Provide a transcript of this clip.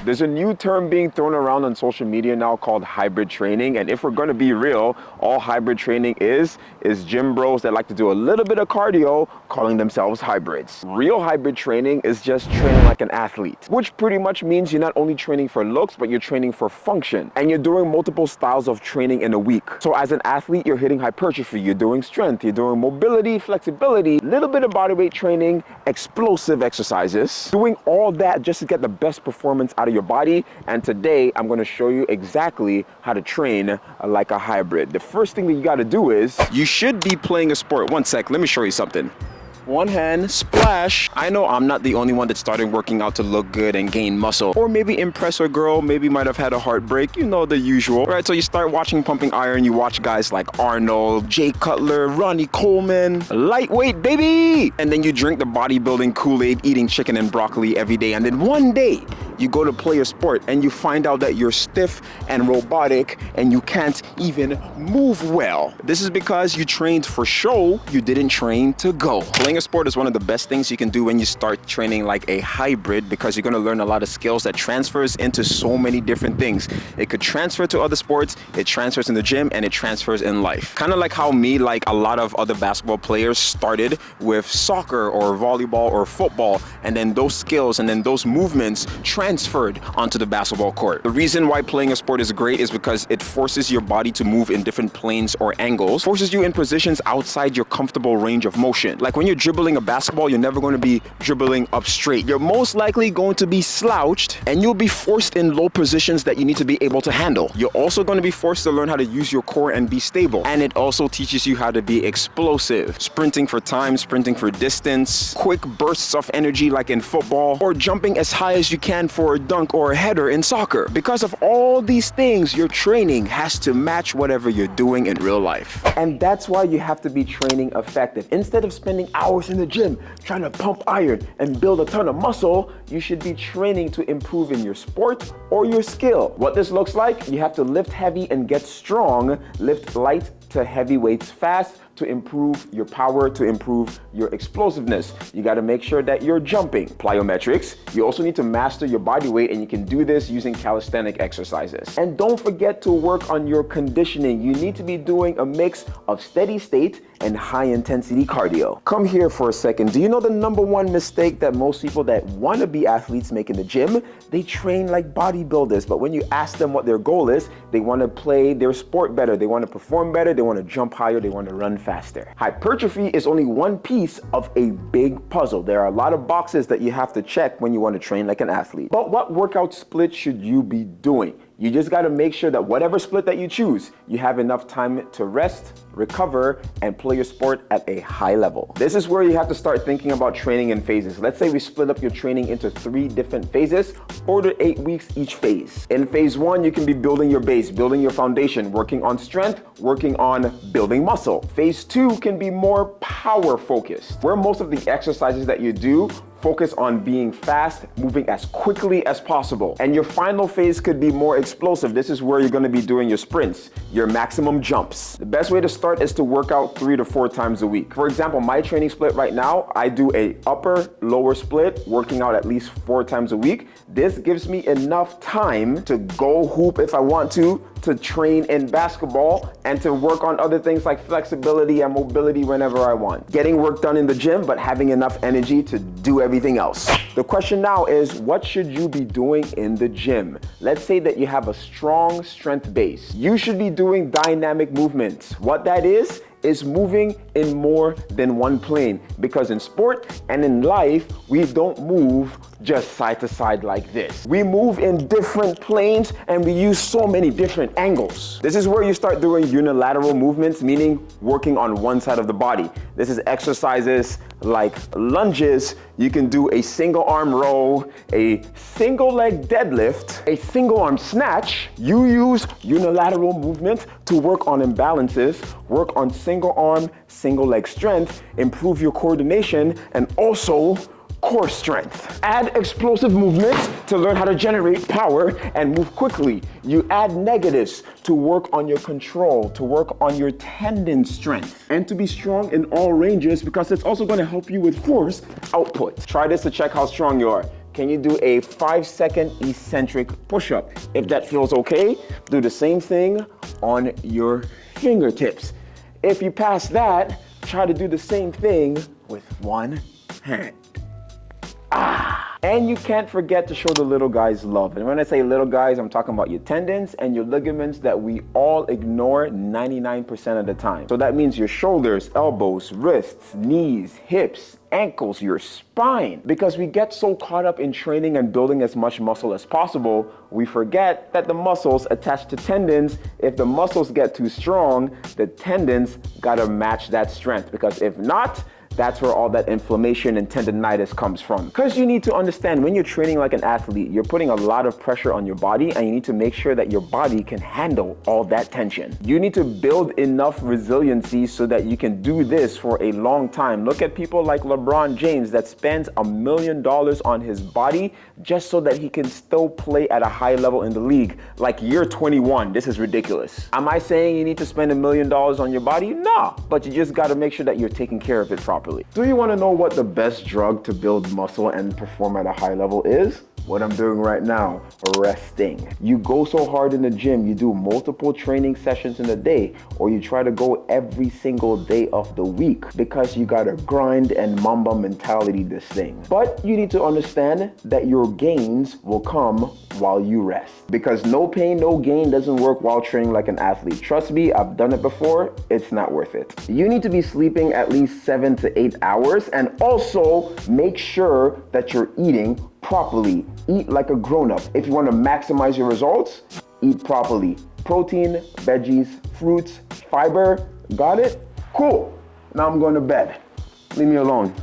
There's a new term being thrown around on social media now called hybrid training. And if we're going to be real, all hybrid training is gym bros that like to do a little bit of cardio calling themselves hybrids. Real hybrid training is just training like an athlete, which pretty much means you're not only training for looks, but you're training for function. And you're doing multiple styles of training in a week. So as an athlete, you're hitting hypertrophy, you're doing strength, you're doing mobility, flexibility, little bit of bodyweight training, explosive exercises, doing all that just to get the best performance out of your body. And today I'm going to show you exactly how to train like a hybrid. The first thing that you got to do is you should be playing a sport. One sec, let me show you something. One hand, splash. I know I'm not the only one that started working out to look good and gain muscle. Or maybe impress a girl, maybe might have had a heartbreak, you know, the usual. Right, so you start watching Pumping Iron, you watch guys like Arnold, Jay Cutler, Ronnie Coleman, lightweight baby! And then you drink the bodybuilding Kool-Aid, eating chicken and broccoli every day. And then one day, you go to play a sport and you find out that you're stiff and robotic and you can't even move well. This is because you trained for show, you didn't train to go. Playing a sport is one of the best things you can do when you start training like a hybrid, because you're going to learn a lot of skills that transfers into so many different things. It could transfer to other sports, it transfers in the gym, and it transfers in life. Kind of like how me, like a lot of other basketball players, started with soccer or volleyball or football, and then those skills and then those movements transferred onto the basketball court. The reason why playing a sport is great is because it forces your body to move in different planes or angles, forces you in positions outside your comfortable range of motion. Like when you're dribbling a basketball, you're never going to be dribbling up straight. You're most likely going to be slouched, and you'll be forced in low positions that you need to be able to handle. You're also going to be forced to learn how to use your core and be stable. And it also teaches you how to be explosive, sprinting for time, sprinting for distance, quick bursts of energy like in football, or jumping as high as you can for a dunk or a header in soccer. Because of all these things, your training has to match whatever you're doing in real life. And that's why you have to be training effective. Instead of spending hours in the gym trying to pump iron and build a ton of muscle, you should be training to improve in your sport or your skill. What this looks like, you have to lift heavy and get strong, lift light to heavy weights fast to improve your power, to improve your explosiveness. You got to make sure that you're jumping. Plyometrics. You also need to master your body weight, and you can do this using calisthenic exercises. And don't forget to work on your conditioning. You need to be doing a mix of steady state and high intensity cardio. Come here for a second. Do you know the #1 mistake that most people that want to be athletes make in the gym? They train like bodybuilders, but when you ask them what their goal is, they want to play their sport better. They want to perform better. They want to jump higher. They want to run faster. Hypertrophy is only one piece of a big puzzle. There are a lot of boxes that you have to check when you want to train like an athlete. But what workout split should you be doing? You just got to make sure that whatever split that you choose, you have enough time to rest, recover, and play your sport at a high level. This is where you have to start thinking about training in phases. Let's say we split up your training into 3 different phases, 4 to 8 weeks each phase. In phase 1, you can be building your base, building your foundation, working on strength, working on building muscle. Phase 2 can be more power focused, where most of the exercises that you do focus on being fast, moving as quickly as possible. And your final phase could be more explosive. This is where you're going to be doing your sprints, your maximum jumps. The best way to start is to work out 3 to 4 times a week. For example, my training split right now, I do a upper lower split, working out at least 4 times a week. This gives me enough time to go hoop if I want to train in basketball, and to work on other things like flexibility and mobility whenever I want. Getting work done in the gym, but having enough energy to do everything else. The question now is, what should you be doing in the gym? Let's say that you have a strong strength base. You should be doing dynamic movements. What that is moving in more than one plane, because in sport and in life, we don't move just side to side like this. We move in different planes, and we use so many different angles. This is where you start doing unilateral movements, meaning working on one side of the body. This is exercises like lunges. You can do a single arm row, a single leg deadlift, a single arm snatch. You use unilateral movement to work on imbalances, work on single arm, single leg strength, improve your coordination, and also core strength. Add explosive movements to learn how to generate power and move quickly. You add negatives to work on your control, to work on your tendon strength, and to be strong in all ranges, because it's also going to help you with force output. Try this to check how strong you are. Can you do a 5-second eccentric push-up? If that feels okay, do the same thing on your fingertips. If you pass that, try to do the same thing with one hand. And you can't forget to show the little guys love. And when I say little guys, I'm talking about your tendons and your ligaments that we all ignore 99% of the time. So that means your shoulders, elbows, wrists, knees, hips, ankles, your spine. Because we get so caught up in training and building as much muscle as possible, we forget that the muscles attached to tendons, if the muscles get too strong, the tendons gotta match that strength. Because if not, that's where all that inflammation and tendonitis comes from. Because you need to understand, when you're training like an athlete, you're putting a lot of pressure on your body, and you need to make sure that your body can handle all that tension. You need to build enough resiliency so that you can do this for a long time. Look at people like LeBron James that spends $1 million on his body just so that he can still play at a high level in the league. Like, you're 21, this is ridiculous. Am I saying you need to spend $1 million on your body? No, but you just gotta make sure that you're taking care of it properly. Do you want to know what the best drug to build muscle and perform at a high level is? What I'm doing right now, resting. You go so hard in the gym, you do multiple training sessions in a day, or you try to go every single day of the week because you gotta grind and Mamba mentality this thing. But you need to understand that your gains will come while you rest. Because no pain, no gain doesn't work while training like an athlete. Trust me, I've done it before, it's not worth it. You need to be sleeping at least 7 to 8 hours, and also make sure that you're eating properly. Eat like a grown-up. If you want to maximize your results, eat properly. Protein, veggies, fruits, fiber. Got it? Cool. Now I'm going to bed. Leave me alone.